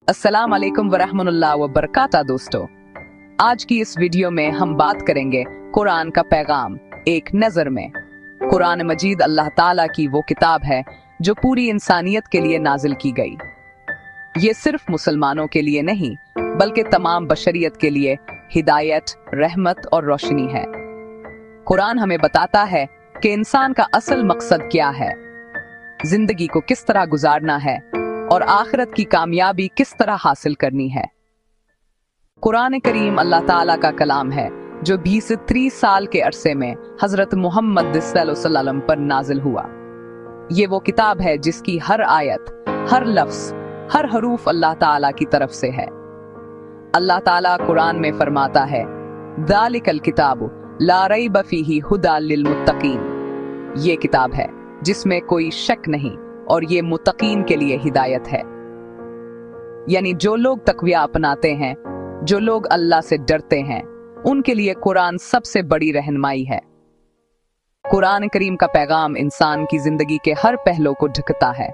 अस्सलाम वालेकुम वरहमतुल्लाह व बरकाता दोस्तों, आज की इस वीडियो में हम बात करेंगे कुरान का पैगाम एक नजर में। कुरान मजीद अल्लाह ताला की वो किताब है जो पूरी इंसानियत के लिए नाजिल की गई। ये सिर्फ मुसलमानों के लिए नहीं बल्कि तमाम बशरियत के लिए हिदायत, रहमत और रोशनी है। कुरान हमें बताता है कि इंसान का असल मकसद क्या है, जिंदगी को किस तरह गुजारना है और आखिरत की कामयाबी किस तरह हासिल करनी है। कुरान करीम अल्लाह ताला का कलाम है जो 20-30 साल के अरसे में हजरत मोहम्मद सल्लल्लाहु अलैहि वसल्लम पर नाजिल हुआ। ये वो किताब है जिसकी हर आयत, हर लफ्ज, हर हरूफ अल्लाह ताला की तरफ से है। अल्लाह ताला कुरान में फरमाता है, ज़ालिकल किताबु ला रैब फीही हुदा लिल मुत्तकीन। ये किताब है जिसमें कोई शक नहीं और ये मुत्तकीन के लिए हिदायत है। यानी जो लोग तकविया अपनाते हैं, जो लोग अल्लाह से डरते हैं, उनके लिए कुरान सबसे बड़ी रहनुमाई है। कुरान करीम का पैगाम इंसान की जिंदगी के हर पहलू को ढकता है।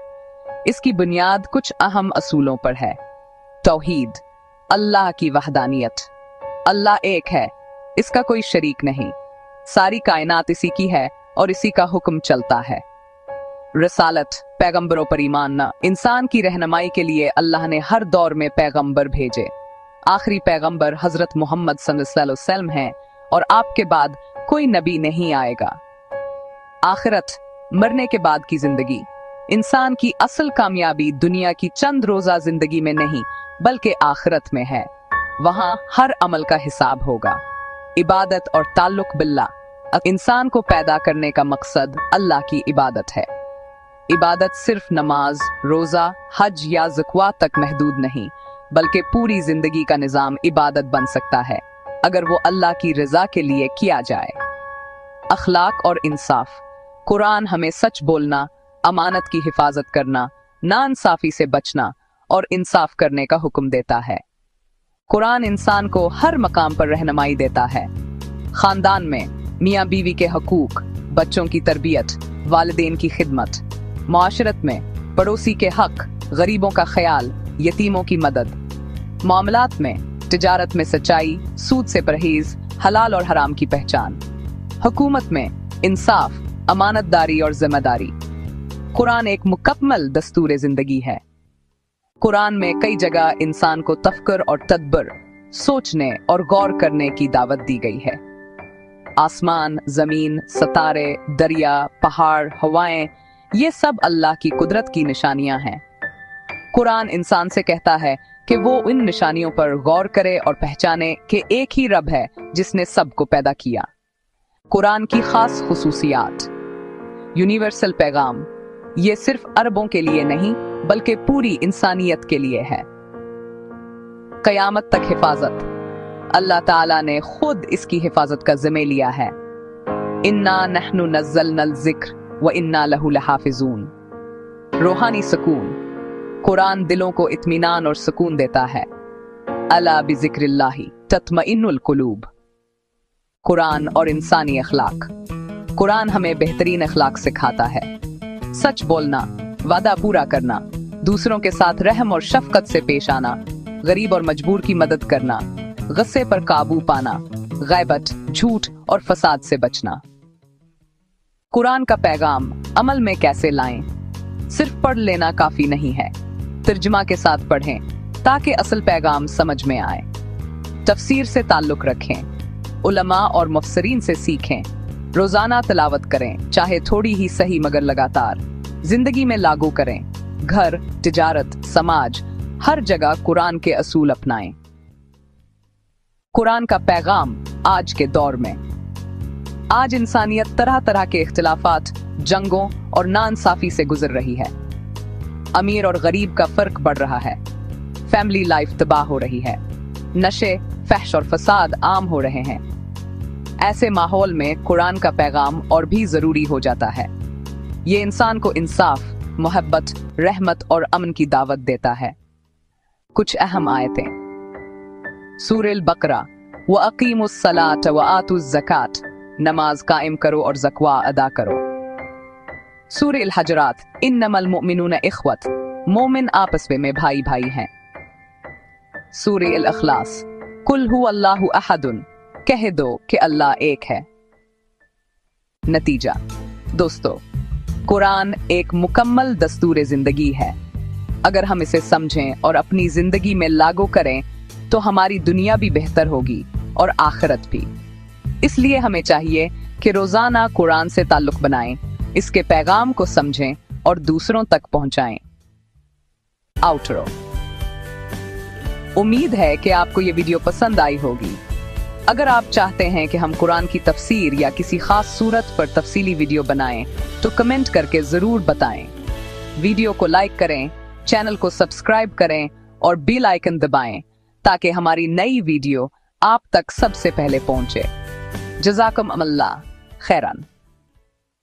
इसकी बुनियाद कुछ अहम असूलों पर है। तौहीद, अल्लाह की वहदानियत। अल्लाह एक है, इसका कोई शरीक नहीं। सारी कायनात इसी की है और इसी का हुक्म चलता है। रसालत, पैगंबरों पर ईमान। इंसान की रहनुमाई के लिए अल्लाह ने हर दौर में पैगंबर भेजे। आखिरी पैगंबर हजरत मोहम्मद सल्लल्लाहु अलैहि वसल्लम हैं और आपके बाद कोई नबी नहीं आएगा। आखिरत, मरने के बाद की जिंदगी। इंसान की असल कामयाबी दुनिया की चंद रोजा जिंदगी में नहीं बल्कि आखिरत में है। वहां हर अमल का हिसाब होगा। इबादत और ताल्लुक बिल्लाह। इंसान को पैदा करने का मकसद अल्लाह की इबादत है। इबादत सिर्फ नमाज, रोजा, हज या ज़कात तक महदूद नहीं बल्कि पूरी जिंदगी का निजाम इबादत बन सकता है अगर वो अल्लाह की रजा के लिए किया जाए। अखलाक और इंसाफ। कुरान हमें सच बोलना, अमानत की हिफाजत करना, नाइंसाफी से बचना और इंसाफ करने का हुक्म देता है। कुरान इंसान को हर मकाम पर रहनुमाई देता है। खानदान में मियाँ बीवी के हकूक, बच्चों की तरबियत, वालिदैन की खिदमत। माशरत में पड़ोसी के हक, गरीबों का ख्याल, यतीमों की मदद। मामलात में तिजारत में सच्चाई, सूद से परहेज, हलाल और हराम की पहचान। हुकूमत में इंसाफ, अमानतदारी और जिम्मेदारी। कुरान एक मुकम्मल दस्तूर जिंदगी है। कुरान में कई जगह इंसान को तफक्कुर और तदब्बर, सोचने और गौर करने की दावत दी गई है। आसमान, जमीन, सितारे, दरिया, पहाड़, हवाएं, ये सब अल्लाह की कुदरत की निशानियां हैं। कुरान इंसान से कहता है कि वो इन निशानियों पर गौर करे और पहचाने कि एक ही रब है जिसने सबको पैदा किया। कुरान की खास खुसूसियात। यूनिवर्सल पैगाम। ये सिर्फ अरबों के लिए नहीं बल्कि पूरी इंसानियत के लिए है। कयामत तक हिफाजत। अल्लाह ताला ने खुद इसकी हिफाजत का जिम्मे लिया है। इन्ना नहनु नज़्ज़लनल ज़िक्र व इन्ना लहु लहाफ़िज़ून। रूहानी सुकून। कुरान दिलों को इत्मीनान और सुकून देता है। अला बिज़िक्रिल्लाहि तत्मइन्नुल कुलूब। कुरान और इंसानी अखलाक। कुरान हमें बेहतरीन अखलाक सिखाता है। सच बोलना, वादा पूरा करना, दूसरों के साथ रहम और शफकत से पेश आना, गरीब और मजबूर की मदद करना, गुस्से पर काबू पाना, गैबत, झूठ और फसाद से बचना। कुरान का पैगाम अमल में कैसे लाएं? सिर्फ पढ़ लेना काफी नहीं है। तर्जुमा के साथ पढ़ें ताकि असल पैगाम समझ में आए। तफसीर से ताल्लुक रखें। उलमा और मुफस्सिरीन से सीखें। रोजाना तिलावत करें, चाहे थोड़ी ही सही मगर लगातार। जिंदगी में लागू करें। घर, तिजारत, समाज, हर जगह कुरान के असूल अपनाएं। कुरान का पैगाम आज के दौर में। आज इंसानियत तरह तरह के इख्तिलाफात, जंगों और नाइंसाफी से गुजर रही है। अमीर और गरीब का फर्क बढ़ रहा है। फैमिली लाइफ तबाह हो रही है। नशे, फहश और फसाद आम हो रहे हैं। ऐसे माहौल में कुरान का पैगाम और भी जरूरी हो जाता है। ये इंसान को इंसाफ, मोहब्बत, रहमत और अमन की दावत देता है। कुछ अहम आयतें। सूरह बकरा, व अकीमुस सलात व आतुज़ ज़कात। नमाज कायम करो और ज़कवा अदा करो। सूरह हजरात, इन्नमल मुमिनून इख्वत। मोमिन आपस में भाई भाई हैं। सूरह अल-इखलास, कुल हु अल्लाहु अहदुन, कह दो कि अल्लाह एक है। नतीजा दोस्तों, कुरान एक मुकम्मल दस्तूर जिंदगी है। अगर हम इसे समझें और अपनी जिंदगी में लागू करें तो हमारी दुनिया भी बेहतर होगी और आखिरत भी। इसलिए हमें चाहिए कि रोजाना कुरान से ताल्लुक बनाएं, इसके पैगाम को समझें और दूसरों तक पहुंचाएं। आउटरो। उम्मीद है कि आपको ये वीडियो पसंद आई होगी। अगर आप चाहते हैं कि हम कुरान की तफसीर या किसी खास सूरत पर तफसीली वीडियो बनाएं तो कमेंट करके जरूर बताएं। वीडियो को लाइक करें, चैनल को सब्सक्राइब करें और बेल आइकन दबाएं ताकि हमारी नई वीडियो आप तक सबसे पहले पहुंचे। जज़ाकुम अल्लाह खैरन।